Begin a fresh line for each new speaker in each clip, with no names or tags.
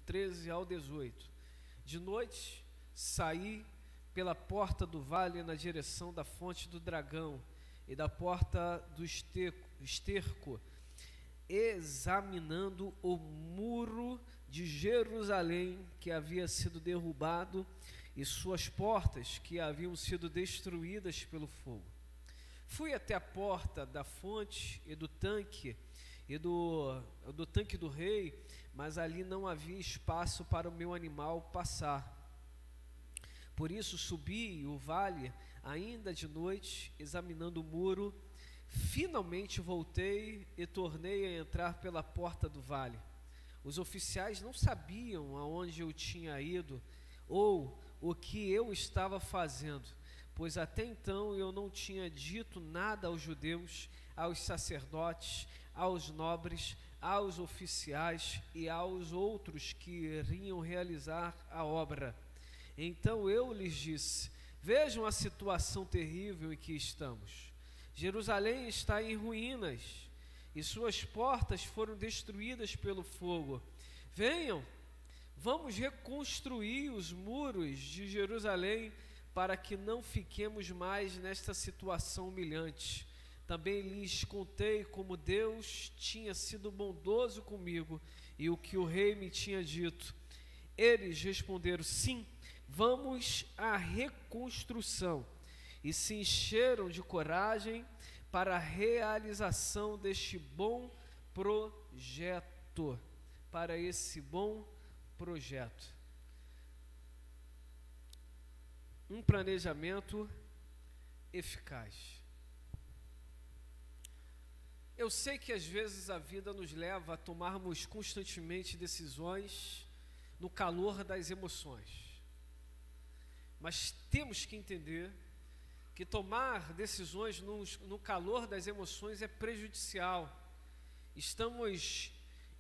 13 ao 18. De noite, saí pela porta do vale na direção da fonte do dragão e da porta do esterco, examinando o muro de Jerusalém que havia sido derrubado e suas portas que haviam sido destruídas pelo fogo. Fui até a porta da fonte e do tanque do rei, mas ali não havia espaço para o meu animal passar. Por isso subi o vale ainda de noite, examinando o muro. Finalmente voltei e tornei a entrar pela porta do vale. Os oficiais não sabiam aonde eu tinha ido ou o que eu estava fazendo, pois até então eu não tinha dito nada aos judeus, aos sacerdotes, aos nobres, aos oficiais e aos outros que iriam realizar a obra. Então eu lhes disse: vejam a situação terrível em que estamos. Jerusalém está em ruínas e suas portas foram destruídas pelo fogo. Venham, vamos reconstruir os muros de Jerusalém para que não fiquemos mais nesta situação humilhante. Também lhes contei como Deus tinha sido bondoso comigo e o que o rei me tinha dito. Eles responderam: sim, vamos à reconstrução, e se encheram de coragem para a realização deste bom projeto, para esse bom projeto. Um planejamento eficaz. Eu sei que às vezes a vida nos leva a tomarmos constantemente decisões no calor das emoções, mas temos que entender que tomar decisões no calor das emoções é prejudicial. Estamos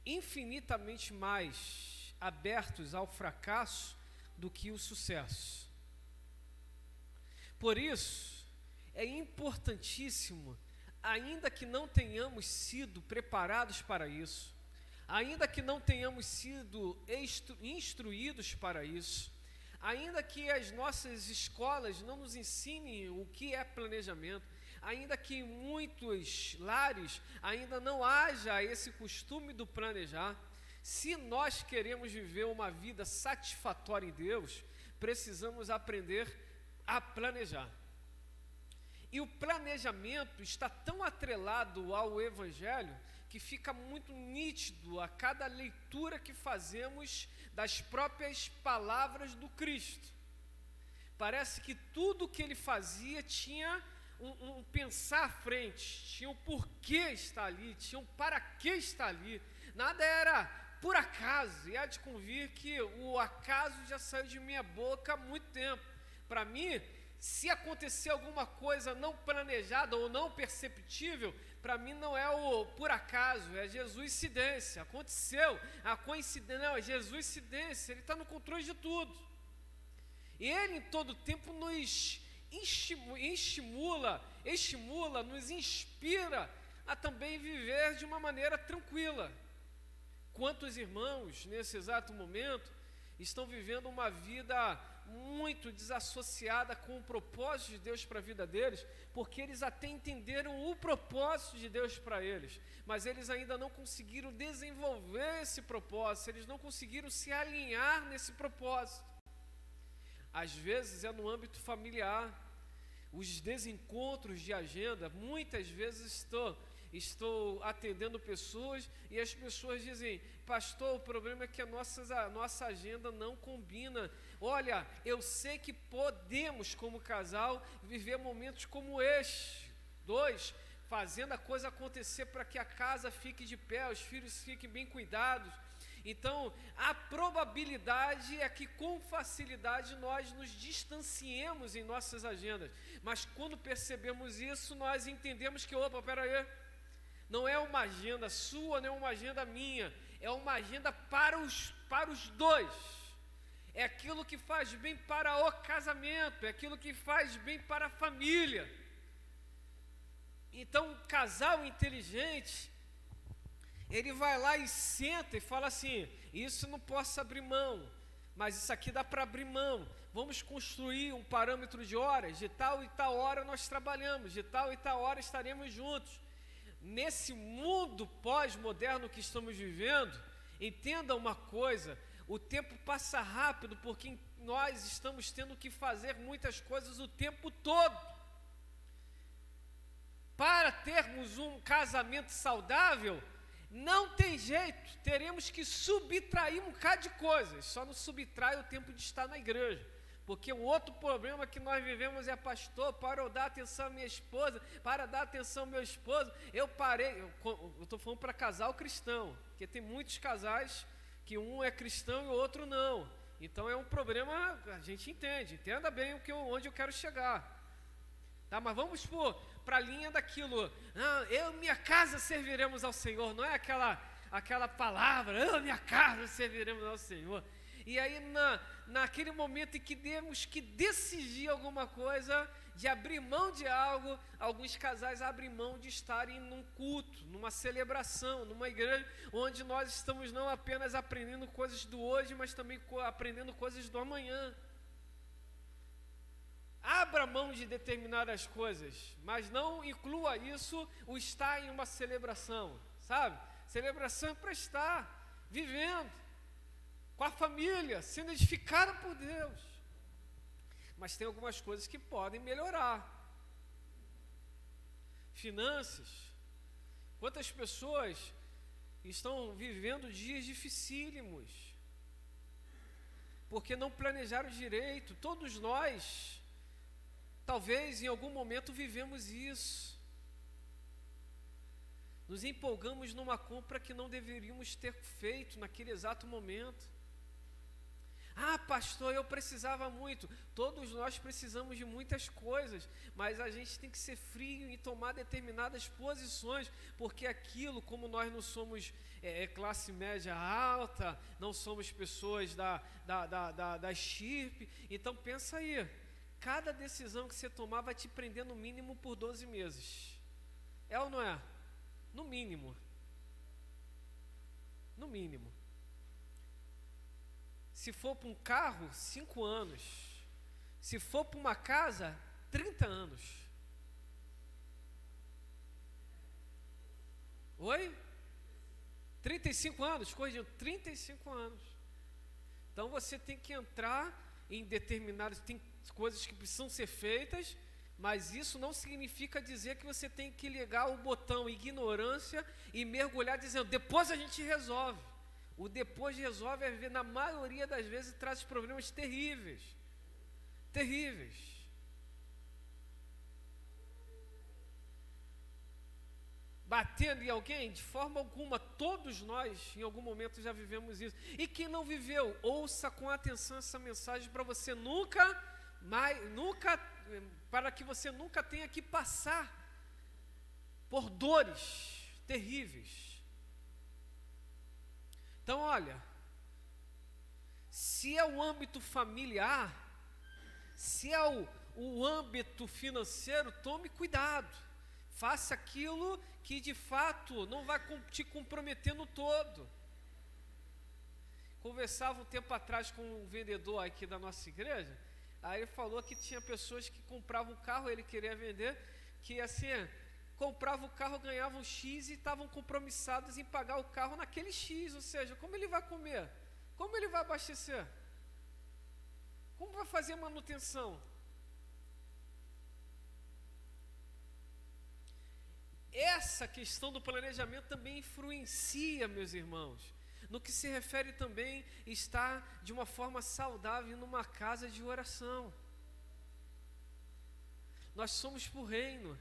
infinitamente mais abertos ao fracasso do que o sucesso. Por isso, é importantíssimo, ainda que não tenhamos sido preparados para isso, ainda que não tenhamos sido instruídos para isso, ainda que as nossas escolas não nos ensinem o que é planejamento, ainda que em muitos lares ainda não haja esse costume do planejar, se nós queremos viver uma vida satisfatória em Deus, precisamos aprender a planejar. E o planejamento está tão atrelado ao Evangelho que fica muito nítido a cada leitura que fazemos das próprias palavras do Cristo. Parece que tudo que ele fazia tinha um pensar à frente, tinha um porquê estar ali, tinha um para que estar ali. Nada era por acaso, e há de convir que o acaso já saiu de minha boca há muito tempo. Para mim, se acontecer alguma coisa não planejada ou não perceptível, para mim não é o por acaso, é Jesuscidência. Aconteceu, a coincidência, não, é Jesuscidência, ele está no controle de tudo. E ele em todo tempo nos estimula, nos inspira a também viver de uma maneira tranquila. Quantos irmãos, nesse exato momento, estão vivendo uma vida muito desassociada com o propósito de Deus para a vida deles, porque eles até entenderam o propósito de Deus para eles, mas eles ainda não conseguiram desenvolver esse propósito, eles não conseguiram se alinhar nesse propósito. Às vezes é no âmbito familiar, os desencontros de agenda. Muitas vezes estou atendendo pessoas e as pessoas dizem: pastor, o problema é que a nossa agenda não combina. Olha, eu sei que podemos como casal viver momentos como este, fazendo a coisa acontecer para que a casa fique de pé, os filhos fiquem bem cuidados. Então, a probabilidade é que com facilidade nós nos distanciemos em nossas agendas, mas quando percebemos isso, nós entendemos que, opa, peraí, não é uma agenda sua, não é uma agenda minha, é uma agenda para os dois. É aquilo que faz bem para o casamento, é aquilo que faz bem para a família. Então, um casal inteligente, Ele vai lá e senta e fala assim: isso não posso abrir mão, mas isso aqui dá para abrir mão. Vamos construir um parâmetro de horas, de tal e tal hora nós trabalhamos, de tal e tal hora estaremos juntos. Nesse mundo pós-moderno que estamos vivendo, entenda uma coisa: o tempo passa rápido porque nós estamos tendo que fazer muitas coisas o tempo todo. Para termos um casamento saudável, não tem jeito, teremos que subtrair um bocado de coisas. Só não subtrai o tempo de estar na igreja, porque o outro problema que nós vivemos é: pastor, para eu dar atenção à minha esposa, para dar atenção ao meu esposo, eu parei. Eu estou falando para casal cristão, porque tem muitos casais que um é cristão e o outro não. Então é um problema, a gente entenda bem onde eu quero chegar. Tá, mas vamos para a linha daquilo: eu e minha casa serviremos ao Senhor. Não é aquela palavra: eu e minha casa serviremos ao Senhor. E aí naquele momento em que temos que decidir alguma coisa, de abrir mão de algo, alguns casais abrem mão de estarem num culto, numa celebração, numa igreja, onde nós estamos não apenas aprendendo coisas do hoje, mas também aprendendo coisas do amanhã. Abra mão de determinadas coisas, mas não inclua isso o estar em uma celebração, sabe? Celebração é para estar vivendo com a família, sendo edificada por Deus. Mas tem algumas coisas que podem melhorar. Finanças. Quantas pessoas estão vivendo dias dificílimos porque não planejaram direito? Todos nós, talvez em algum momento, vivemos isso. Nos empolgamos numa compra que não deveríamos ter feito naquele exato momento. Pastor, eu precisava muito. Todos nós precisamos de muitas coisas, mas a gente tem que ser frio em tomar determinadas posições, porque aquilo, como nós não somos classe média alta, não somos pessoas da estirpe, então pensa aí, cada decisão que você tomar vai te prender no mínimo por 12 meses. É ou não é? No mínimo. No mínimo. Se for para um carro, 5 anos. Se for para uma casa, 30 anos. Oi? 35 anos, corrigindo, 35 anos. Então você tem que entrar em determinadas, tem coisas que precisam ser feitas, mas isso não significa dizer que você tem que ligar o botão ignorância e mergulhar dizendo: depois a gente resolve. O depois resolve, na maioria das vezes, traz problemas terríveis. Terríveis. Batendo em alguém? De forma alguma. Todos nós, em algum momento, já vivemos isso. E quem não viveu, ouça com atenção essa mensagem para você para que você nunca tenha que passar por dores terríveis. Então, olha, se é o âmbito familiar, se é o âmbito financeiro, tome cuidado. Faça aquilo que de fato não vai te comprometer no todo. Conversava um tempo atrás com um vendedor aqui da nossa igreja, aí ele falou que tinha pessoas que compravam um carro, ele queria vender, que assim, comprava o carro, ganhava um X e estavam compromissados em pagar o carro naquele X, ou seja, como ele vai comer? Como ele vai abastecer? Como vai fazer manutenção? Essa questão do planejamento também influencia, meus irmãos, no que se refere também estar de uma forma saudável numa casa de oração. Nós somos para o reino.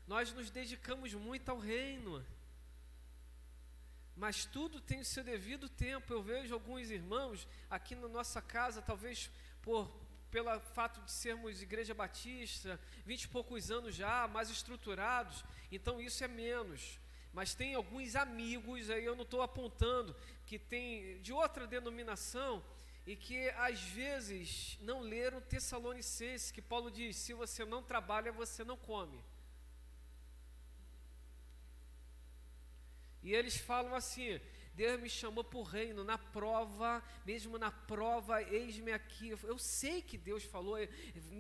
Nós nos dedicamos muito ao reino, mas tudo tem o seu devido tempo. Eu vejo alguns irmãos aqui na nossa casa, talvez pelo fato de sermos igreja batista, 20 e poucos anos já, mais estruturados, então isso é menos. Mas tem alguns amigos, aí eu não estou apontando, que tem de outra denominação, e que às vezes não leram Tessalonicenses, que Paulo diz: se você não trabalha, você não come. E eles falam assim: Deus me chamou para o reino, na prova, mesmo na prova, eis-me aqui. Eu sei que Deus falou,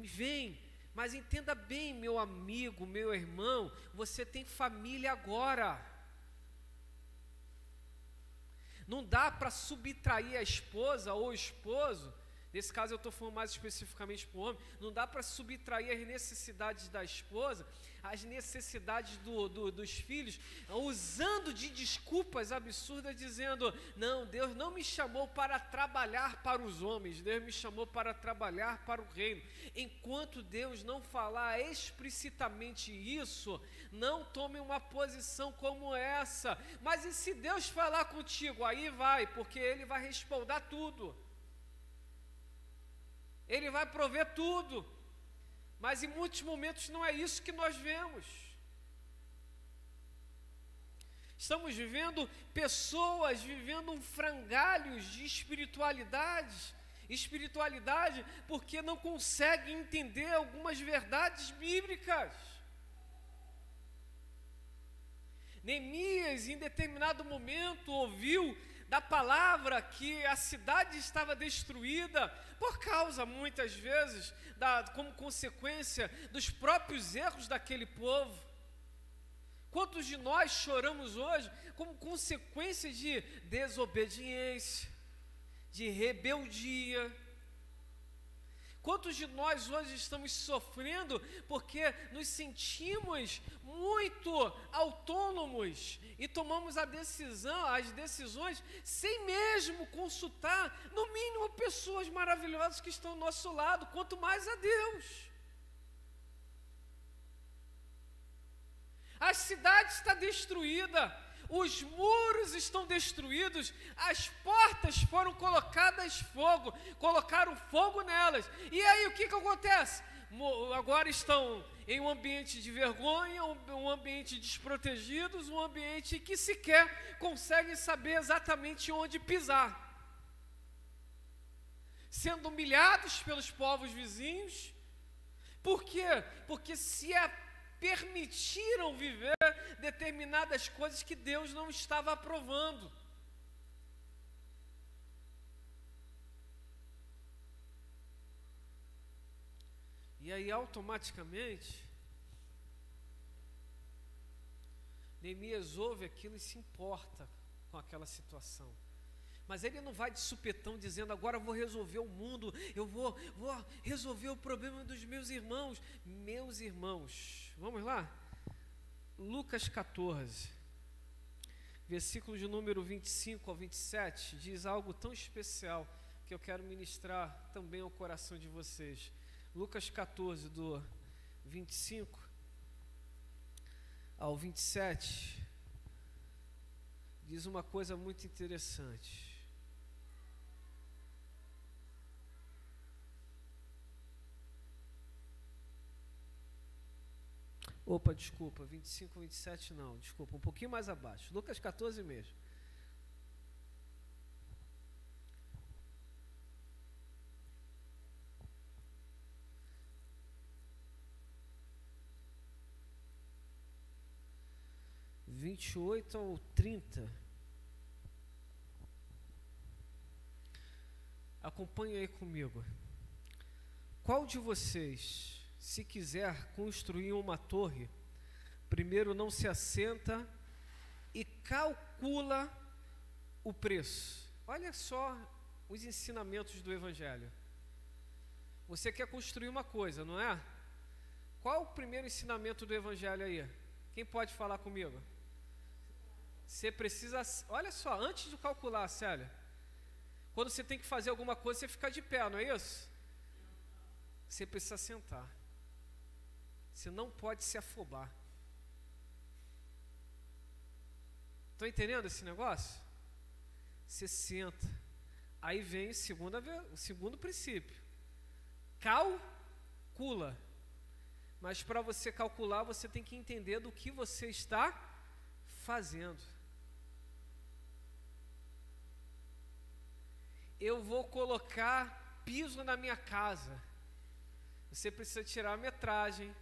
vem, mas entenda bem, meu amigo, meu irmão, você tem família agora. Não dá para subtrair a esposa ou o esposo, nesse caso eu estou falando mais especificamente para o homem, não dá para subtrair as necessidades da esposa, as necessidades dos filhos, usando de desculpas absurdas, dizendo: não, Deus não me chamou para trabalhar para os homens, Deus me chamou para trabalhar para o reino. Enquanto Deus não falar explicitamente isso, não tome uma posição como essa. Mas e se Deus falar contigo? Aí vai, porque Ele vai respaldar tudo, Ele vai prover tudo. Mas em muitos momentos não é isso que nós vemos. Estamos vivendo pessoas vivendo um frangalhos de espiritualidade, porque não conseguem entender algumas verdades bíblicas. Neemias, em determinado momento, ouviu da palavra que a cidade estava destruída por causa, muitas vezes, como consequência dos próprios erros daquele povo. Quantos de nós choramos hoje como consequência de desobediência, de rebeldia? Quantos de nós hoje estamos sofrendo porque nos sentimos muito autônomos e tomamos as decisões sem mesmo consultar, no mínimo, pessoas maravilhosas que estão ao nosso lado, quanto mais a Deus. A cidade está destruída, os muros estão destruídos, as portas foram colocadas fogo, colocaram fogo nelas. E aí o que acontece? Agora estão em um ambiente de vergonha, um ambiente desprotegidos, um ambiente que sequer conseguem saber exatamente onde pisar, sendo humilhados pelos povos vizinhos. Por quê? Porque permitiram viver determinadas coisas que Deus não estava aprovando. E aí, automaticamente, Neemias ouve aquilo e se importa com aquela situação. Mas ele não vai de supetão dizendo: agora eu vou resolver o mundo, eu vou resolver o problema dos meus irmãos. Meus irmãos, vamos lá? Lucas 14, versículo de número 25 ao 27, diz algo tão especial que eu quero ministrar também ao coração de vocês. Lucas 14, do 25 ao 27, diz uma coisa muito interessante. Opa, desculpa, 25, 27 não, desculpa, um pouquinho mais abaixo, Lucas 14 mesmo. De 28 ao 30. Acompanhe aí comigo. Qual de vocês, se quiser construir uma torre, primeiro não se assenta e calcula o preço? Olha só os ensinamentos do Evangelho. Você quer construir uma coisa, não é? Qual o primeiro ensinamento do Evangelho aí? Quem pode falar comigo? Você precisa, olha só, antes de calcular, Célia, quando você tem que fazer alguma coisa, você fica de pé, não é isso? Você precisa sentar. Você não pode se afobar. Estão entendendo esse negócio? Você senta. Aí vem o segundo princípio. Calcula. Mas para você calcular, você tem que entender do que você está fazendo. Eu vou colocar piso na minha casa. Você precisa tirar a metragem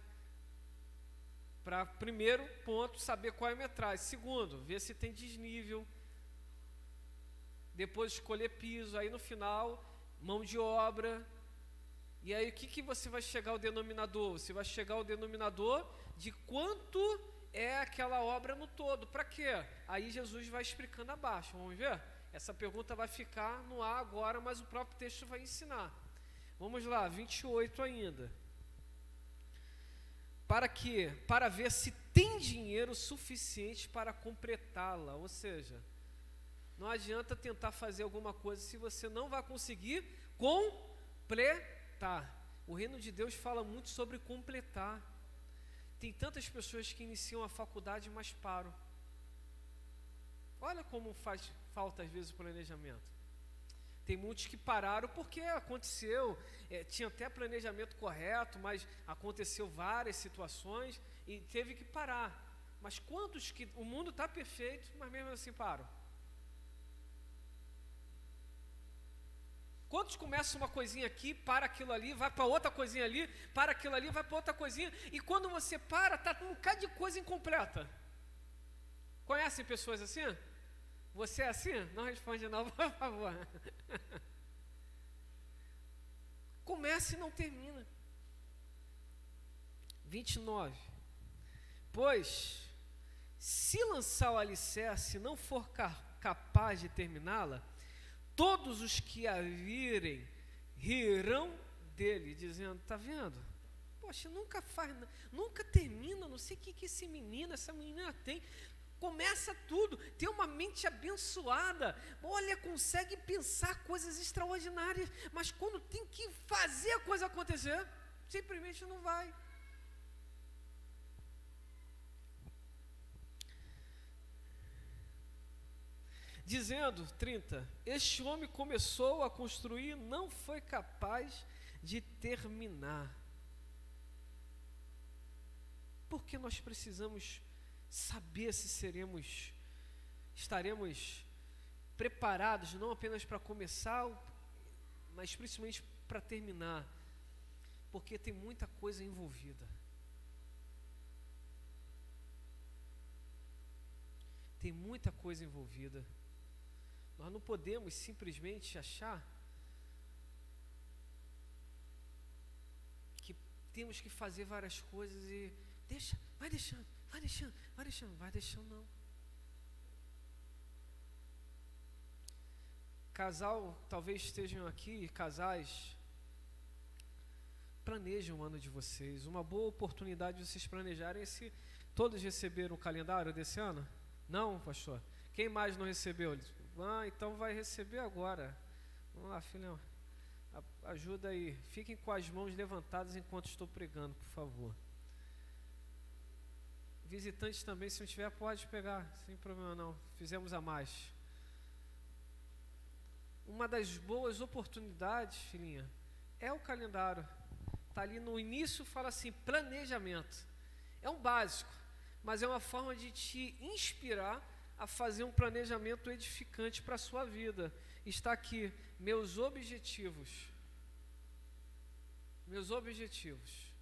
Para, primeiro ponto, saber qual é a metragem. Segundo, ver se tem desnível. Depois escolher piso. Aí no final, mão de obra. E aí o que você vai chegar ao denominador? Você vai chegar ao denominador de quanto é aquela obra no todo. Para quê? Aí Jesus vai explicando abaixo. Vamos ver? Essa pergunta vai ficar no ar agora, mas o próprio texto vai ensinar. Vamos lá, 28 ainda. Para quê? Para ver se tem dinheiro suficiente para completá-la. Ou seja, não adianta tentar fazer alguma coisa se você não vai conseguir completar. O reino de Deus fala muito sobre completar. Tem tantas pessoas que iniciam a faculdade, mas param. Olha como faz falta às vezes o planejamento. Tem muitos que pararam porque aconteceu, tinha até planejamento correto, mas aconteceu várias situações e teve que parar. Mas quantos que o mundo está perfeito, mas mesmo assim param? Quantos começam uma coisinha aqui, para aquilo ali, vai para outra coisinha ali, para aquilo ali, vai para outra coisinha, e quando você para, está um bocado de coisa incompleta. Conhecem pessoas assim? Você é assim? Não responde não, por favor. Começa e não termina. 29. Pois, se lançar o alicerce e não for capaz de terminá-la, todos os que a virem rirão dele, dizendo, tá vendo? Poxa, nunca faz, nunca termina, não sei o que esse menino, essa menina tem. Começa tudo, tem uma mente abençoada, olha, consegue pensar coisas extraordinárias, mas quando tem que fazer a coisa acontecer, simplesmente não vai. Dizendo, 30, este homem começou a construir, não foi capaz de terminar. Porque nós precisamos saber se estaremos preparados, não apenas para começar, mas principalmente para terminar, porque tem muita coisa envolvida. Tem muita coisa envolvida. Nós não podemos simplesmente achar que temos que fazer várias coisas e vai deixando não. Casal, talvez estejam aqui, casais, planejem o ano de vocês. Uma boa oportunidade de vocês planejarem se todos receberam o calendário desse ano? Não, pastor? Quem mais não recebeu? Então vai receber agora. Vamos lá, filhão. Ajuda aí. Fiquem com as mãos levantadas enquanto estou pregando, por favor. Visitantes também, se não tiver, pode pegar, sem problema não. Fizemos a mais. Uma das boas oportunidades, filhinha, é o calendário. Está ali no início, fala assim, planejamento. É um básico, mas é uma forma de te inspirar a fazer um planejamento edificante para a sua vida. Está aqui, meus objetivos. Meus objetivos.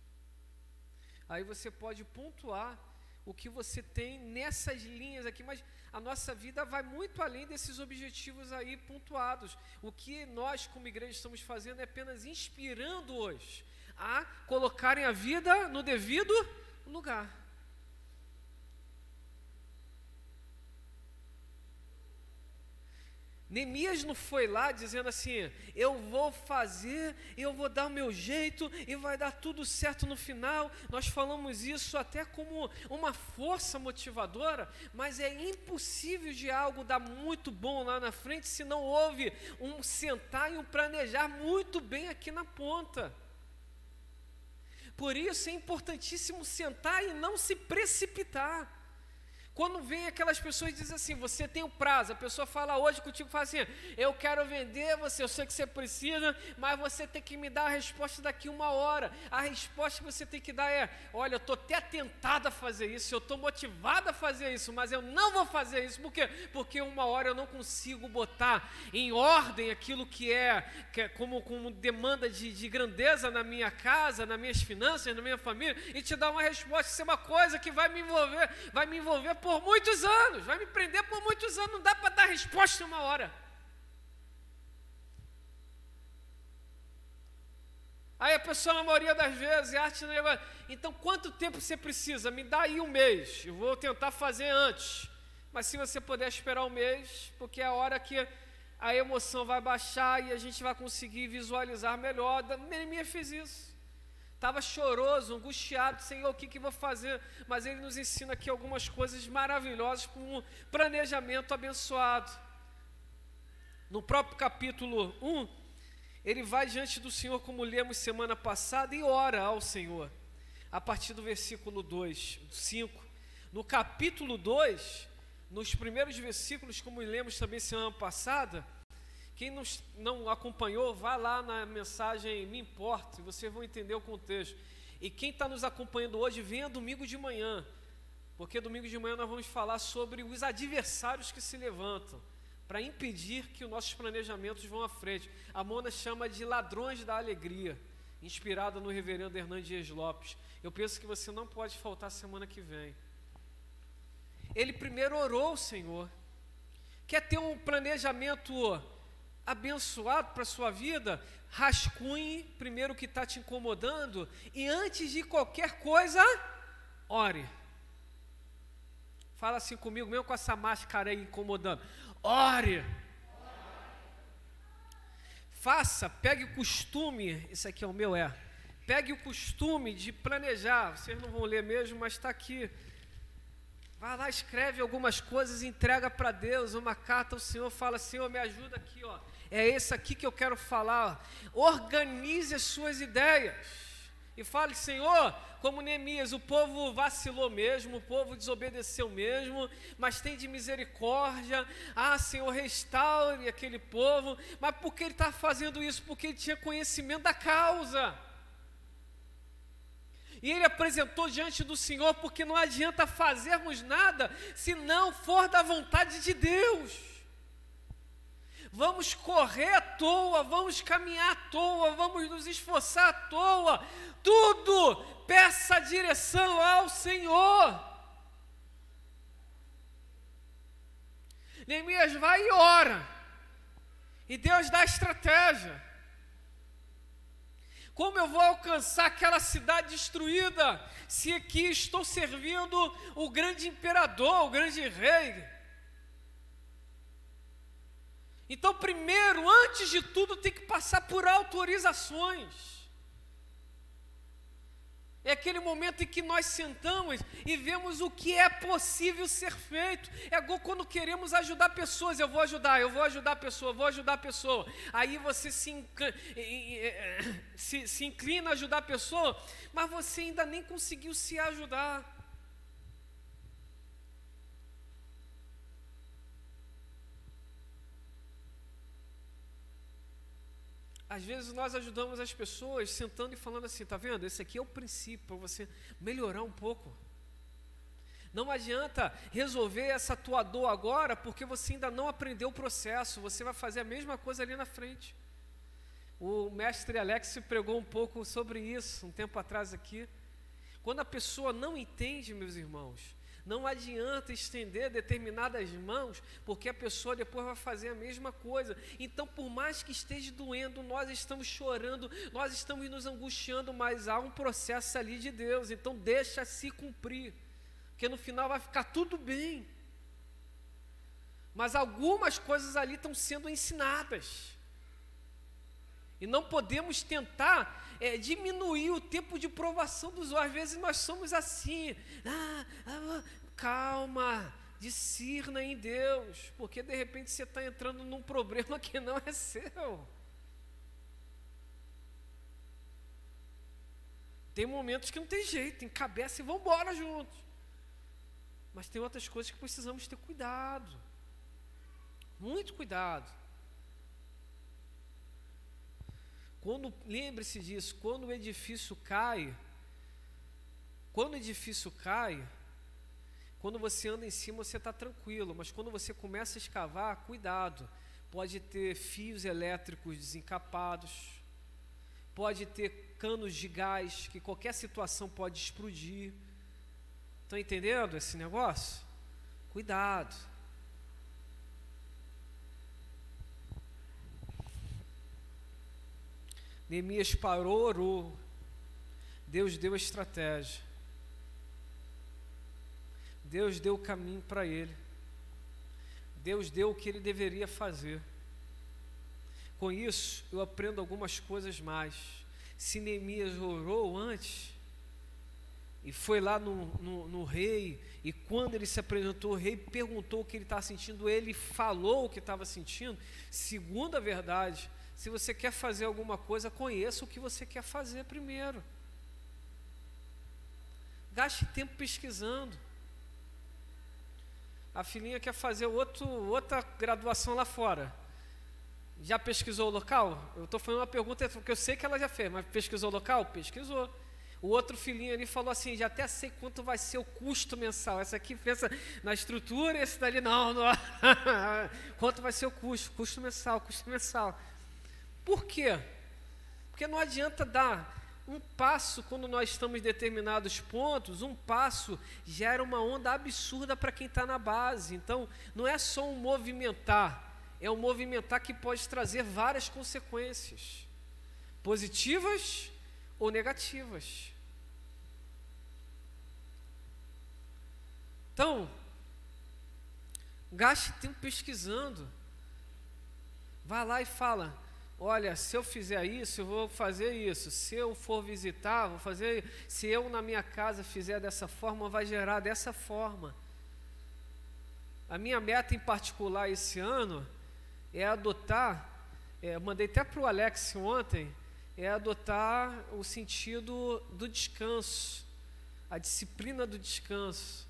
Aí você pode pontuar o que você tem nessas linhas aqui, mas a nossa vida vai muito além desses objetivos aí pontuados. O que nós, como igreja, estamos fazendo é apenas inspirando-os a colocarem a vida no devido lugar. Neemias não foi lá dizendo assim, eu vou fazer, eu vou dar o meu jeito e vai dar tudo certo no final. Nós falamos isso até como uma força motivadora, mas é impossível de algo dar muito bom lá na frente se não houve um sentar e um planejar muito bem aqui na ponta. Por isso é importantíssimo sentar e não se precipitar. Quando vem aquelas pessoas e dizem assim, você tem um prazo, a pessoa fala hoje contigo, fala assim, eu quero vender você, eu sei que você precisa, mas você tem que me dar a resposta daqui 1 hora. A resposta que você tem que dar é, olha, eu estou até tentado a fazer isso, eu estou motivado a fazer isso, mas eu não vou fazer isso. Por quê? Porque 1 hora eu não consigo botar em ordem aquilo que é como demanda de grandeza na minha casa, nas minhas finanças, na minha família, e te dar uma resposta. Isso é uma coisa que vai me envolver por muitos anos, vai me prender por muitos anos, não dá para dar resposta em 1 hora. Aí a pessoa, na maioria das vezes, arte no negócio, então quanto tempo você precisa? Me dá aí 1 mês, eu vou tentar fazer antes, mas se você puder esperar 1 mês, porque é a hora que a emoção vai baixar e a gente vai conseguir visualizar melhor. Neemias fez isso. Estava choroso, angustiado, Senhor, o que eu vou fazer? Mas ele nos ensina aqui algumas coisas maravilhosas para um planejamento abençoado. No próprio capítulo 1, ele vai diante do Senhor, como lemos semana passada, e ora ao Senhor, a partir do versículo 5. No capítulo 2, nos primeiros versículos, como lemos também semana passada, quem não acompanhou, vá lá na mensagem Me Importa, e vocês vão entender o contexto. E quem está nos acompanhando hoje, venha domingo de manhã, porque domingo de manhã nós vamos falar sobre os adversários que se levantam para impedir que os nossos planejamentos vão à frente. A Mona chama de ladrões da alegria, inspirada no reverendo Hernandes Dias Lopes. Eu penso que você não pode faltar semana que vem. Ele primeiro orou ao Senhor. Quer ter um planejamento abençoado para a sua vida? Rascunhe primeiro o que está te incomodando e antes de qualquer coisa, ore. Fala assim comigo, mesmo com essa máscara aí incomodando. Ore. Pegue o costume, esse aqui é o meu, pegue o costume de planejar. Vocês não vão ler mesmo, mas está aqui. Vai lá, escreve algumas coisas, entrega para Deus, uma carta ao Senhor, fala, Senhor, me ajuda aqui, ó. É esse aqui que eu quero falar. Organize as suas ideias. E fale, Senhor, como Neemias, o povo vacilou mesmo, o povo desobedeceu mesmo, mas tem de misericórdia. Senhor, restaure aquele povo. Mas por que ele está fazendo isso? Porque ele tinha conhecimento da causa. E ele apresentou diante do Senhor, porque não adianta fazermos nada se não for da vontade de Deus. Vamos correr à toa, vamos caminhar à toa, vamos nos esforçar à toa. Tudo peça direção ao Senhor. Neemias vai e ora, e Deus dá estratégia. Como eu vou alcançar aquela cidade destruída, se aqui estou servindo o grande imperador, o grande rei? Então, primeiro, antes de tudo, tem que passar por autorizações. É aquele momento em que nós sentamos e vemos o que é possível ser feito. É igual quando queremos ajudar pessoas. Eu vou ajudar a pessoa, vou ajudar a pessoa. Aí você se inclina a ajudar a pessoa, mas você ainda nem conseguiu se ajudar. Às vezes nós ajudamos as pessoas sentando e falando assim, tá vendo? Esse aqui é o princípio para você melhorar um pouco. Não adianta resolver essa tua dor agora, porque você ainda não aprendeu o processo, você vai fazer a mesma coisa ali na frente. O mestre Alex pregou um pouco sobre isso, um tempo atrás aqui. Quando a pessoa não entende, meus irmãos, não adianta estender determinadas mãos, porque a pessoa depois vai fazer a mesma coisa. Então, por mais que esteja doendo, nós estamos chorando, nós estamos nos angustiando, mas há um processo ali de Deus. Então, deixa se cumprir, porque no final vai ficar tudo bem. Mas algumas coisas ali estão sendo ensinadas. E não podemos tentar diminuir o tempo de provação dos outros. Às vezes nós somos assim, calma, discirna em Deus, porque de repente você está entrando num problema que não é seu. Tem momentos que não tem jeito, encabeça e vamos embora juntos. Mas tem outras coisas que precisamos ter cuidado. Muito cuidado. Lembre-se disso, quando o edifício cai, quando você anda em cima você está tranquilo, mas quando você começa a escavar, cuidado, pode ter fios elétricos desencapados, pode ter canos de gás, que qualquer situação pode explodir. Estão entendendo esse negócio? Cuidado. Neemias parou, orou. Deus deu a estratégia. Deus deu o caminho para ele. Deus deu o que ele deveria fazer. Com isso, eu aprendo algumas coisas mais. Se Neemias orou antes, e foi lá no rei, e quando ele se apresentou, o rei perguntou o que ele estava sentindo, ele falou o que estava sentindo. Segunda verdade, se você quer fazer alguma coisa, conheça o que você quer fazer primeiro. Gaste tempo pesquisando. A filhinha quer fazer outra graduação lá fora. Já pesquisou o local? Eu estou fazendo uma pergunta porque eu sei que ela já fez, mas pesquisou o local? Pesquisou. O outro filhinho ali falou assim, já até sei quanto vai ser o custo mensal. Essa aqui pensa na estrutura, esse dali não. Quanto vai ser o custo mensal. Por quê? Porque não adianta dar um passo quando nós estamos em determinados pontos, um passo gera uma onda absurda para quem está na base. Então, não é só um movimentar, é um movimentar que pode trazer várias consequências, positivas ou negativas. Então, gaste tempo pesquisando. Vá lá e fala, olha, se eu fizer isso, eu vou fazer isso. Se eu for visitar, vou fazer. Se eu na minha casa fizer dessa forma, vai gerar dessa forma. A minha meta em particular esse ano é adotar, eu mandei até para o Alex ontem, é adotar o sentido do descanso, a disciplina do descanso.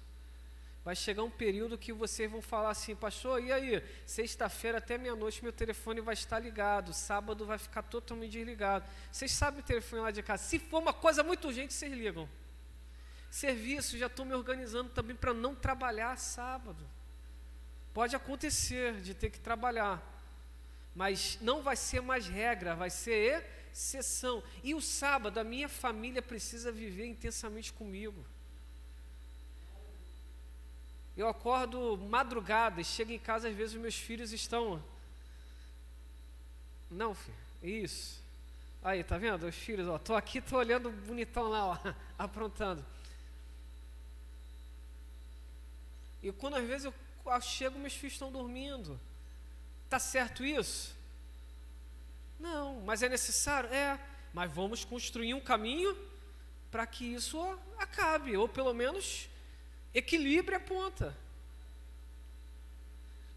Vai chegar um período que vocês vão falar assim, pastor, e aí, sexta-feira até meia-noite meu telefone vai estar ligado, sábado vai ficar totalmente desligado. Vocês sabem o telefone lá de casa, se for uma coisa muito urgente, vocês ligam. Serviço, já estou me organizando também para não trabalhar sábado. Pode acontecer de ter que trabalhar, mas não vai ser mais regra, vai ser exceção. E o sábado, a minha família precisa viver intensamente comigo. Eu acordo madrugada e chego em casa, às vezes os meus filhos estão... Não, filho, isso. Aí, tá vendo? Os filhos, ó, tô aqui, tô olhando bonitão lá, ó, aprontando. E quando às vezes eu chego, meus filhos estão dormindo. Tá certo isso? Não, mas é necessário? É, mas vamos construir um caminho para que isso acabe, ou pelo menos equilibre a ponta.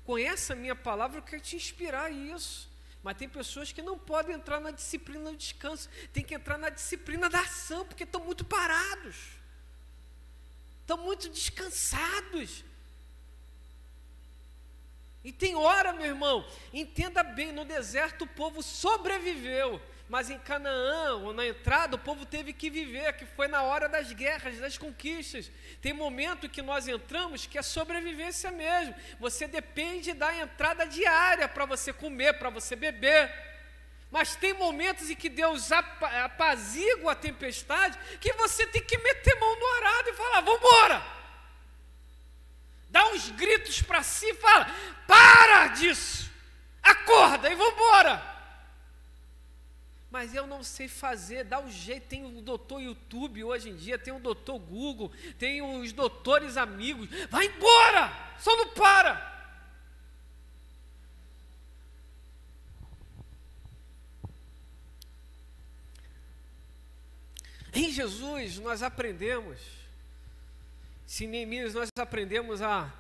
Conheça a minha palavra, eu quero te inspirar a isso. Mas tem pessoas que não podem entrar na disciplina do descanso, tem que entrar na disciplina da ação, porque estão muito parados, estão muito descansados. E tem hora, meu irmão, entenda bem, no deserto o povo sobreviveu, mas em Canaã, ou na entrada, o povo teve que viver, que foi na hora das guerras, das conquistas. Tem momento que nós entramos que é sobrevivência mesmo. Você depende da entrada diária para você comer, para você beber. Mas tem momentos em que Deus apazigua a tempestade, que você tem que meter mão no arado e falar, vamos embora. Dá uns gritos para si e fala, para disso, acorda e vamos embora. Mas eu não sei fazer, dá um jeito, tem o doutor YouTube hoje em dia, tem o doutor Google, tem os doutores amigos, vai embora, só não para. Em Jesus nós aprendemos, se em Neemias nós aprendemos a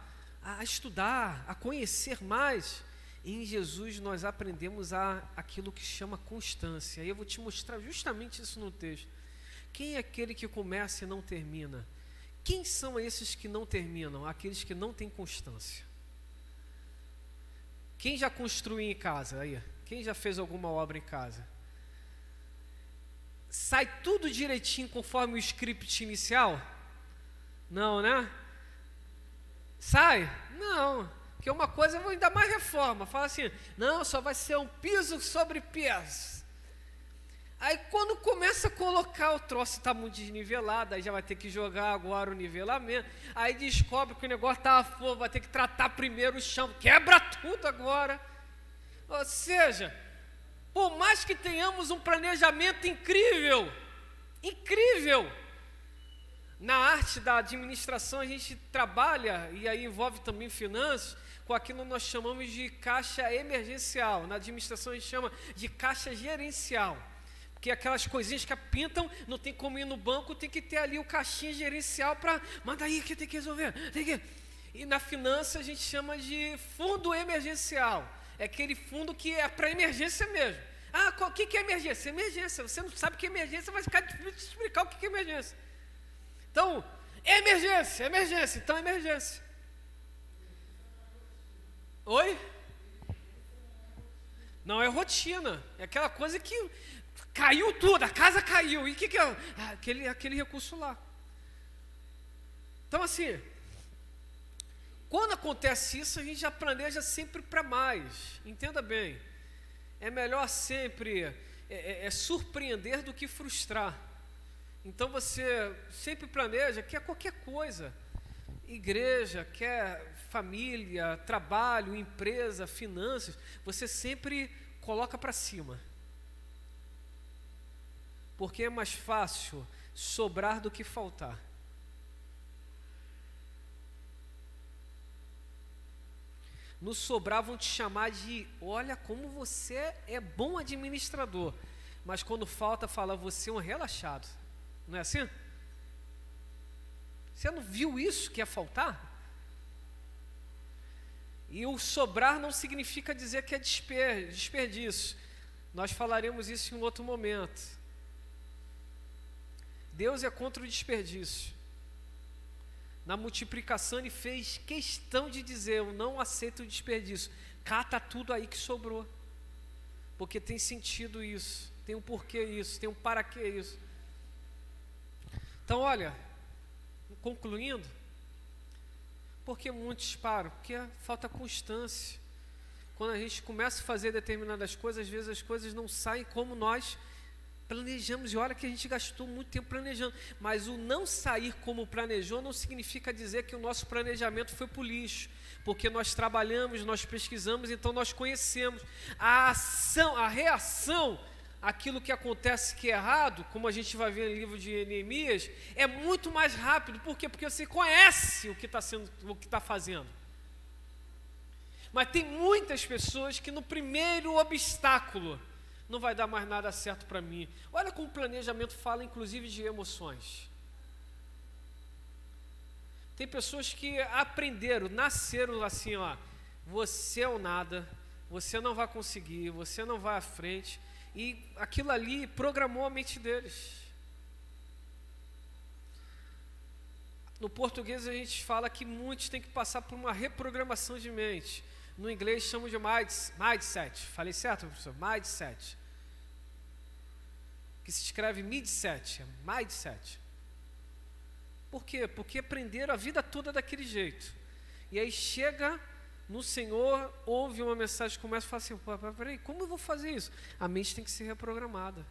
estudar, a conhecer mais, em Jesus nós aprendemos aquilo que chama constância. E eu vou te mostrar justamente isso no texto. Quem é aquele que começa e não termina? quem são esses que não terminam? Aqueles que não têm constância. Quem já construiu em casa? Aí, quem já fez alguma obra em casa? Sai tudo direitinho conforme o script inicial? Não, né? Sai? Não. Porque uma coisa eu vou ainda mais reforma. Fala assim, não, só vai ser um piso sobre piso. Aí quando começa a colocar o troço está muito desnivelado, aí já vai ter que jogar agora o nivelamento. Aí descobre que o negócio está fogo, vai ter que tratar primeiro o chão. Quebra tudo agora. Ou seja, por mais que tenhamos um planejamento incrível, na arte da administração a gente trabalha, e aí envolve também finanças, com aquilo que nós chamamos de caixa emergencial. Na administração a gente chama de caixa gerencial. Porque aquelas coisinhas que pintam, não tem como ir no banco, tem que ter ali o caixinha gerencial para, manda aí que tem que resolver. E na finança a gente chama de fundo emergencial. É aquele fundo que é para emergência mesmo. Ah, o que é emergência? Emergência. Você não sabe o que é emergência, vai ficar difícil de explicar o que é emergência. Então, emergência. Então, emergência. Oi? Não é rotina. É aquela coisa que caiu tudo, a casa caiu. E o que é? Aquele recurso lá. Então, assim, quando acontece isso, a gente já planeja sempre para mais. Entenda bem. É melhor sempre surpreender do que frustrar. Então você sempre planeja, quer qualquer coisa. Igreja, quer família, trabalho, empresa, finanças. Você sempre coloca para cima. Porque é mais fácil sobrar do que faltar. No sobrar vão te chamar de, olha como você é bom administrador. Mas quando falta, fala, você é um relaxado. Não é assim? Você não viu isso que é faltar? E o sobrar não significa dizer que é desperdício. Nós falaremos isso em um outro momento. Deus é contra o desperdício. Na multiplicação ele fez questão de dizer, eu não aceito o desperdício. Cata tudo aí que sobrou. Porque tem sentido isso, tem um porquê isso, tem um para que isso. Então olha, concluindo, por que muitos param? Porque falta constância. Quando a gente começa a fazer determinadas coisas, às vezes as coisas não saem como nós planejamos, e olha que a gente gastou muito tempo planejando, mas o não sair como planejou não significa dizer que o nosso planejamento foi para o lixo, porque nós trabalhamos, nós pesquisamos, então nós conhecemos a ação, a reação, aquilo que acontece que é errado, como a gente vai ver no livro de Neemias, é muito mais rápido. Por quê? Porque você conhece o que está fazendo. Mas tem muitas pessoas que no primeiro obstáculo não vai dar mais nada certo para mim. Olha como o planejamento fala, inclusive, de emoções. Tem pessoas que aprenderam, nasceram assim, ó, você é o nada, você não vai conseguir, você não vai à frente, e aquilo ali programou a mente deles. No português a gente fala que muitos têm que passar por uma reprogramação de mente. No inglês chamam de mindset. Falei certo, professor? Mindset. Que se escreve mindset. Por quê? Porque aprenderam a vida toda daquele jeito. E aí chega no Senhor, ouve uma mensagem, começa a falar assim, peraí, como eu vou fazer isso? A mente tem que ser reprogramada.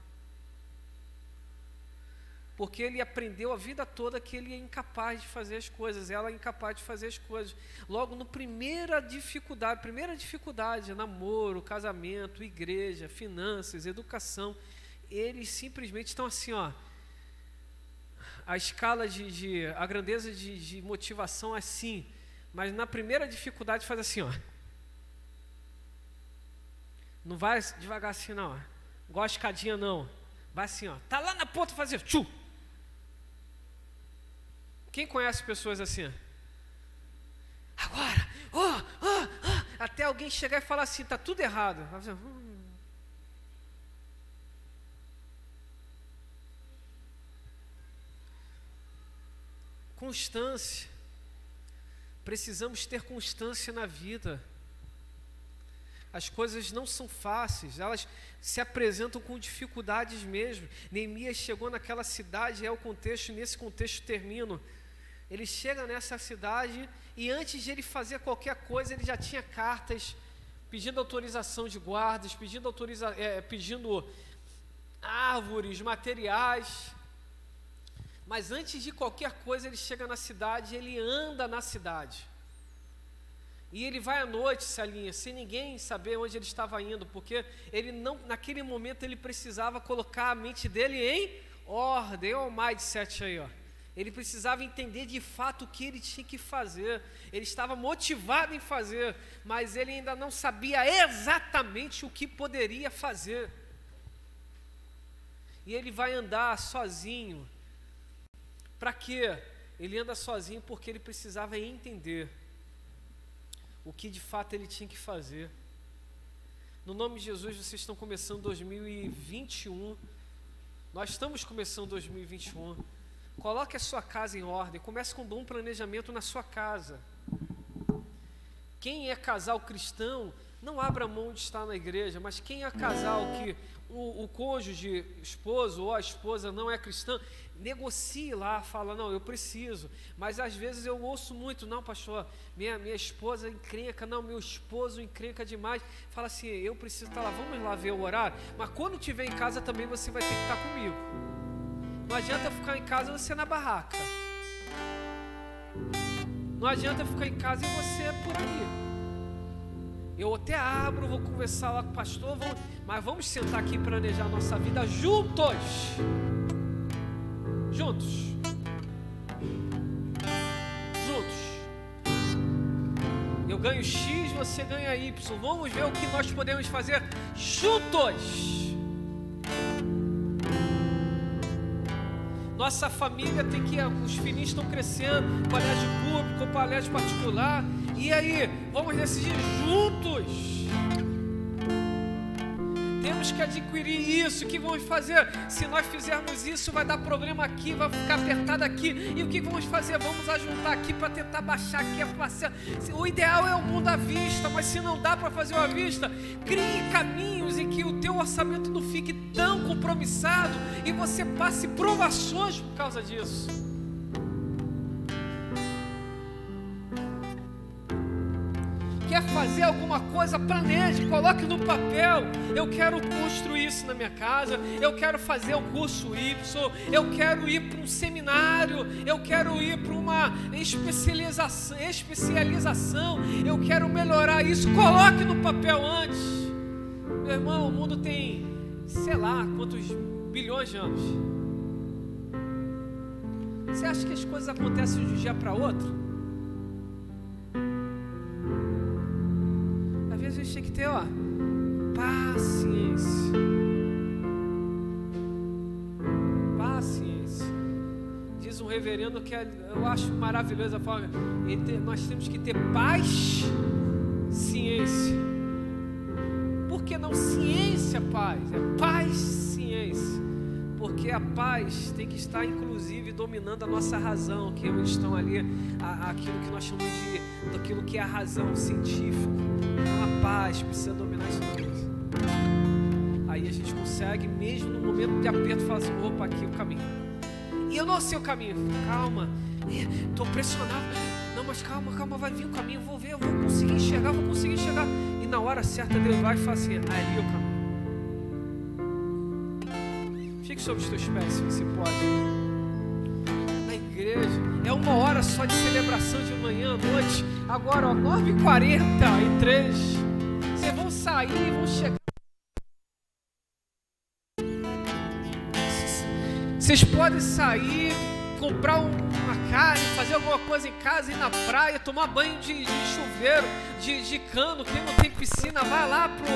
Porque ele aprendeu a vida toda que ele é incapaz de fazer as coisas, ela é incapaz de fazer as coisas. Logo, no primeira dificuldade, namoro, casamento, igreja, finanças, educação, eles simplesmente estão assim, ó, a escala a grandeza de motivação é assim, mas na primeira dificuldade faz assim, ó. Não vai devagar assim não, ó. Igual a escadinha não, vai assim, ó, tá lá na ponta fazer tchu. Quem conhece pessoas assim? Agora, até alguém chegar e falar assim, tá tudo errado. Constância. Precisamos ter constância na vida. As coisas não são fáceis, elas se apresentam com dificuldades mesmo. Neemias chegou naquela cidade, é o contexto, nesse contexto termino. Ele chega nessa cidade e antes de ele fazer qualquer coisa, ele já tinha cartas pedindo autorização de guardas, pedindo árvores, materiais. Mas antes de qualquer coisa, ele chega na cidade, ele anda na cidade. E ele vai à noite, se alinha, sem ninguém saber onde ele estava indo, porque ele não, naquele momento ele precisava colocar a mente dele em ordem, o mindset aí, ó. Ele precisava entender de fato o que ele tinha que fazer. Ele estava motivado em fazer, mas ele ainda não sabia exatamente o que poderia fazer. E ele vai andar sozinho. Para quê? Ele anda sozinho porque ele precisava entender o que de fato ele tinha que fazer. No nome de Jesus, vocês estão começando 2021. Nós estamos começando 2021. Coloque a sua casa em ordem. Comece com um bom planejamento na sua casa. Quem é casal cristão, não abra mão de estar na igreja, mas quem é casal que o cônjuge, esposo ou a esposa não é cristã, negocie lá, fala, não, eu preciso. Mas às vezes eu ouço muito, não, pastor, minha esposa encrenca, não, meu esposo encrenca demais. Fala assim, eu preciso estar lá, vamos lá ver o horário. Mas quando estiver em casa também você vai ter que estar comigo. Não adianta ficar em casa e você na barraca. Não adianta ficar em casa e você por aí. Eu até abro, vou conversar lá com o pastor, mas vamos sentar aqui e planejar a nossa vida juntos. Juntos. Eu ganho X, você ganha Y. Vamos ver o que nós podemos fazer juntos. Nossa família tem que... Os filhinhos estão crescendo, colégio público, colégio particular. E aí, vamos decidir juntos. Temos que adquirir isso. O que vamos fazer? Se nós fizermos isso, vai dar problema aqui, vai ficar apertado aqui. E o que vamos fazer? Vamos ajuntar aqui para tentar baixar aqui a parcela. O ideal é o mundo à vista, mas se não dá para fazer à vista, crie caminhos em que o teu orçamento não fique tão compromissado e você passe provações por causa disso. Quer fazer alguma coisa, planeje, coloque no papel. Eu quero construir isso na minha casa, eu quero fazer o curso Y, eu quero ir para um seminário, eu quero ir para uma especialização, eu quero melhorar isso. Coloque no papel antes. Meu irmão, o mundo tem, sei lá, quantos bilhões de anos. Você acha que as coisas acontecem de um dia para outro? Às vezes a gente tem que ter, paciência. Paciência. Diz um reverendo que eu acho maravilhoso a forma. Nós temos que ter paz, ciência. Por que não ciência, paz? É paz, ciência. Porque a paz tem que estar, inclusive, dominando a nossa razão, que é onde estão ali aquilo que nós chamamos daquilo que é a razão científica. Então a paz precisa dominar isso tudo. Aí a gente consegue, mesmo no momento de aperto, falar assim, opa, aqui é o caminho. E eu não sei o caminho. Calma, estou pressionado. Não, mas calma, vai vir o caminho, vou ver, eu vou conseguir enxergar. E na hora certa Deus vai e fala assim, ali é o caminho. Fique sobre os teus pés, se você pode. Na igreja, é 1 hora só de celebração de manhã, à noite. Agora, 9h43. Vocês vão sair, vão chegar. Vocês podem sair, comprar uma carne, fazer alguma coisa em casa, ir na praia, tomar banho de chuveiro, de cano. Quem não tem piscina, vai lá pro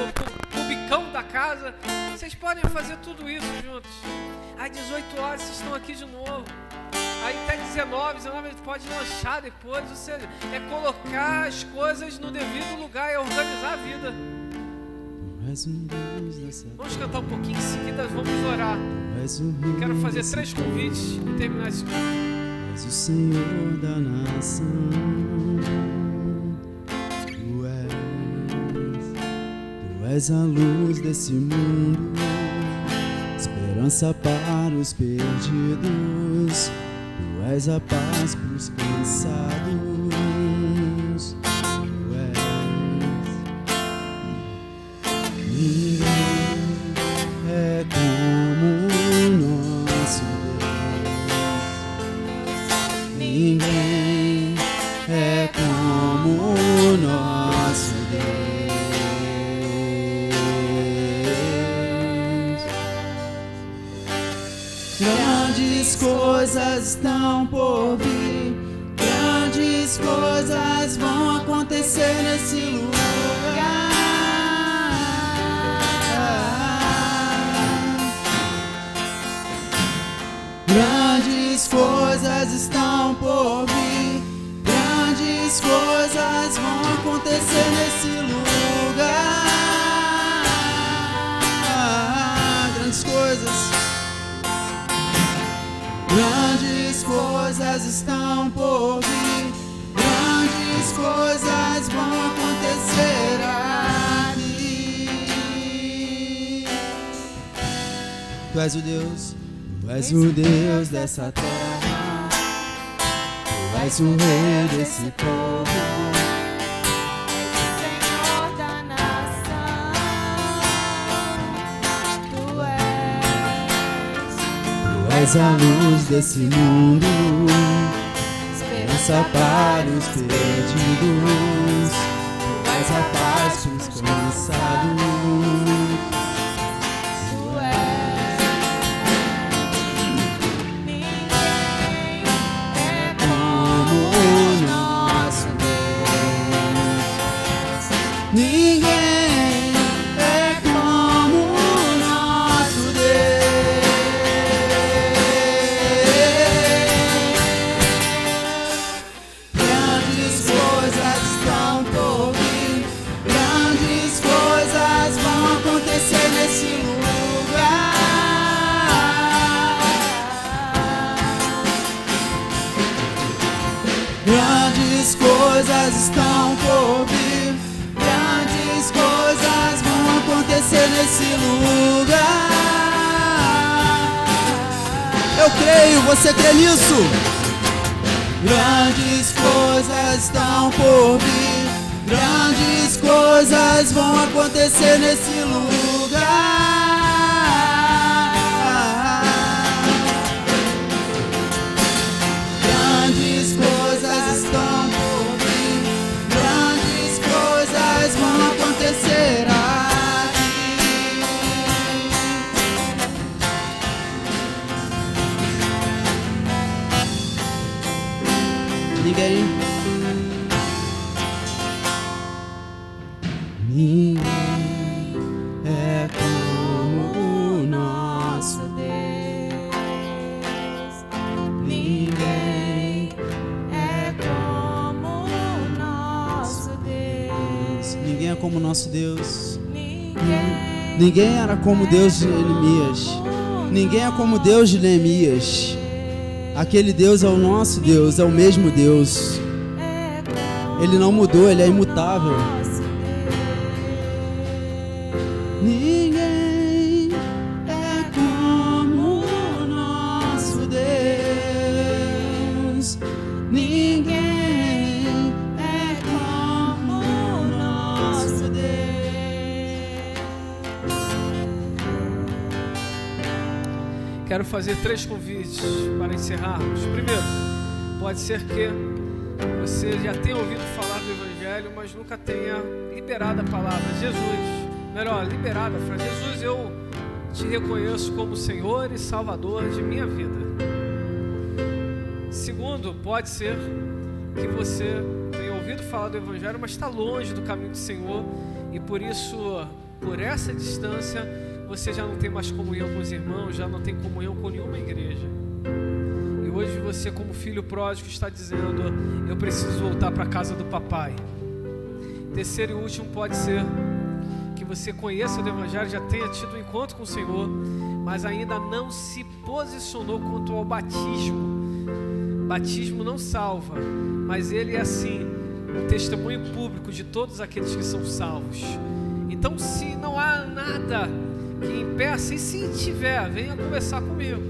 bicão da casa. Vocês podem fazer tudo isso juntos. Às 18 horas vocês estão aqui de novo. Aí até 19 pode lanchar depois. Ou seja, é colocar as coisas no devido lugar, é organizar a vida. Vamos cantar um pouquinho, em seguida vamos orar. Quero fazer 3 convites e terminar esse vídeo.
és o Senhor da nação. Tu és a luz desse mundo, esperança para os perdidos. Tu és a paz para os cansados. Tu és. Ninguém é como o nosso Deus. Ninguém é como o nosso Deus. Grandes coisas estão por vir, grandes coisas vão acontecer nesse lugar. Grandes coisas estão por vir, grandes coisas vão acontecer nesse lugar. Grandes coisas. Grandes coisas estão por vir, grandes coisas vão acontecer aqui. Tu és o Deus, tu és o Deus dessa terra, tu és o Rei desse povo. Tu és a luz desse mundo, esperança para os perdidos. Tu és a paz para os cansados. Tu és. Ninguém é como o nosso Deus. Ninguém é como o nosso Deus. Grandes coisas estão por vir, grandes coisas vão acontecer nesse lugar. Eu creio, você crê nisso? Grandes coisas estão por vir, grandes coisas vão acontecer nesse lugar. Grandes coisas estão por vir, grandes coisas vão acontecer aqui. Ninguém é como o nosso Deus. Ninguém é como o nosso Deus. Ninguém é como o nosso Deus. Ninguém era como o Deus de Neemias. Ninguém é como o Deus de Neemias. Aquele Deus é o nosso Deus, é o mesmo Deus. Ele não mudou, ele é imutável. Ninguém é como o nosso Deus. Ninguém é como o nosso Deus.
Quero fazer 3 convites para encerrarmos. Primeiro, pode ser que você já tenha ouvido falar do Evangelho, mas nunca tenha liberado a palavra. Liberado a frase: Jesus, eu te reconheço como Senhor e Salvador de minha vida. Segundo, pode ser que você tenha ouvido falar do Evangelho, mas está longe do caminho do Senhor e por isso, por essa distância, você já não tem mais comunhão com os irmãos, já não tem comunhão com nenhuma igreja. E hoje você, como filho pródigo, está dizendo: eu preciso voltar para a casa do papai. Terceiro e último, pode ser que você conheça o Evangelho, já tenha tido um encontro com o Senhor, mas ainda não se posicionou quanto ao batismo Batismo não salva, mas ele é assim um testemunho público de todos aqueles que são salvos. Então, se não há nada que impeça, e se tiver, venha conversar comigo.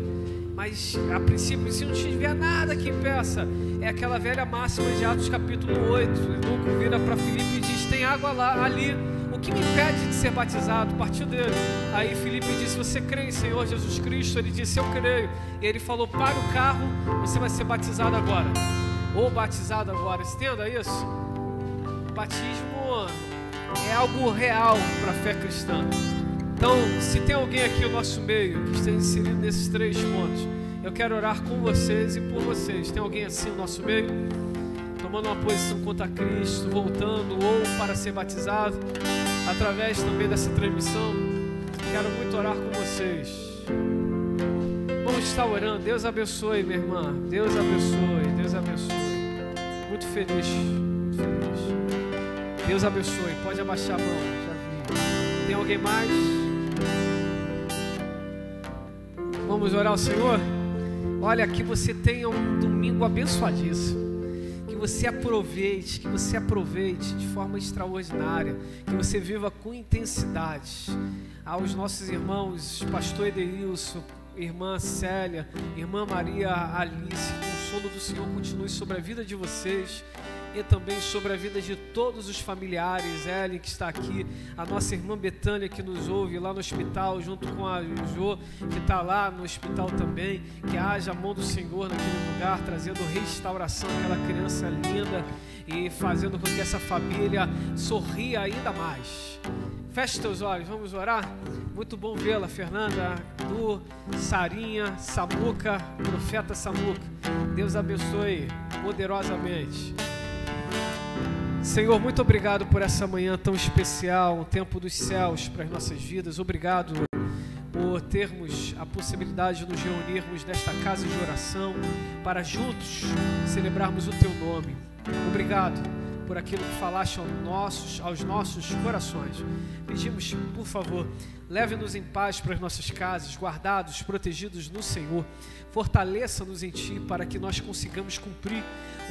Mas, a princípio, se não tiver nada que impeça, é aquela velha máxima de Atos capítulo 8. Lucas vira para Filipe e diz: tem água lá, ali. O que me impede de ser batizado? Partiu dele. Aí Filipe disse: você crê em Senhor Jesus Cristo? Ele disse: eu creio. E ele falou: para o carro, você vai ser batizado agora. Ou batizado agora. Entenda isso? Batismo é algo real para a fé cristã. Então, se tem alguém aqui no nosso meio que esteja inserido nesses 3 pontos, eu quero orar com vocês e por vocês. Tem alguém assim no nosso meio? Tomando uma posição contra Cristo, voltando ou para ser batizado, através também dessa transmissão. Quero muito orar com vocês. Vamos estar orando. Deus abençoe, minha irmã. Deus abençoe, Deus abençoe. Muito feliz, muito feliz. Deus abençoe. Pode abaixar a mão, já vi. Tem alguém mais? Vamos orar ao Senhor? Olha, que você tenha um domingo abençoadíssimo. Que você aproveite de forma extraordinária, que você viva com intensidade. Aos nossos irmãos, pastor Edeilson, irmã Célia, irmã Maria Alice, que o consolo do Senhor continue sobre a vida de vocês e também sobre a vida de todos os familiares. Ellen, que está aqui, a nossa irmã Betânia, que nos ouve lá no hospital, junto com a Jo, que está lá no hospital também. Que haja a mão do Senhor naquele lugar, trazendo restauração àquela criança linda e fazendo com que essa família sorria ainda mais. Feche teus olhos, vamos orar? Muito bom vê-la, Fernanda, Du, Sarinha, Samuca, profeta Samuca. Deus abençoe poderosamente. Senhor, muito obrigado por essa manhã tão especial, um tempo dos céus para as nossas vidas. Obrigado por termos a possibilidade de nos reunirmos nesta casa de oração para juntos celebrarmos o Teu nome. Obrigado por aquilo que falaste aos nossos corações. Pedimos, por favor, leve-nos em paz para as nossas casas, guardados, protegidos no Senhor. Fortaleça-nos em Ti para que nós consigamos cumprir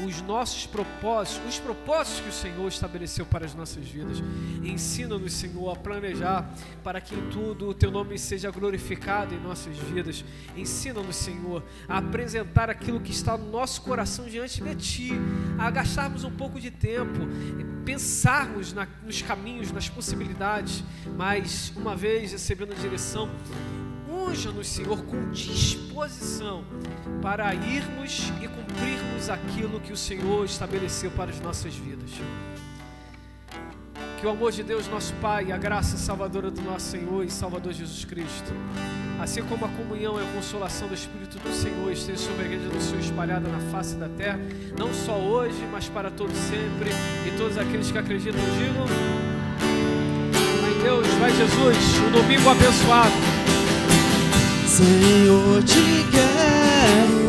os nossos propósitos, os propósitos que o Senhor estabeleceu para as nossas vidas. Ensina-nos, Senhor, a planejar para que em tudo o Teu nome seja glorificado em nossas vidas. Ensina-nos, Senhor, a apresentar aquilo que está no nosso coração diante de Ti, a gastarmos um pouco de tempo, pensarmos nos caminhos, nas possibilidades, mas uma vez recebendo a direção, unja-nos, Senhor, com disposição para irmos e cumprirmos aquilo que o Senhor estabeleceu para as nossas vidas. Que o amor de Deus, nosso Pai, e a graça salvadora do nosso Senhor e Salvador Jesus Cristo, assim como a comunhão e a consolação do Espírito do Senhor esteja sobre a igreja do Senhor espalhada na face da terra, não só hoje, mas para todos sempre, e todos aqueles que acreditam digam: vai Deus, vai Jesus, um domingo abençoado.
Senhor, te quero.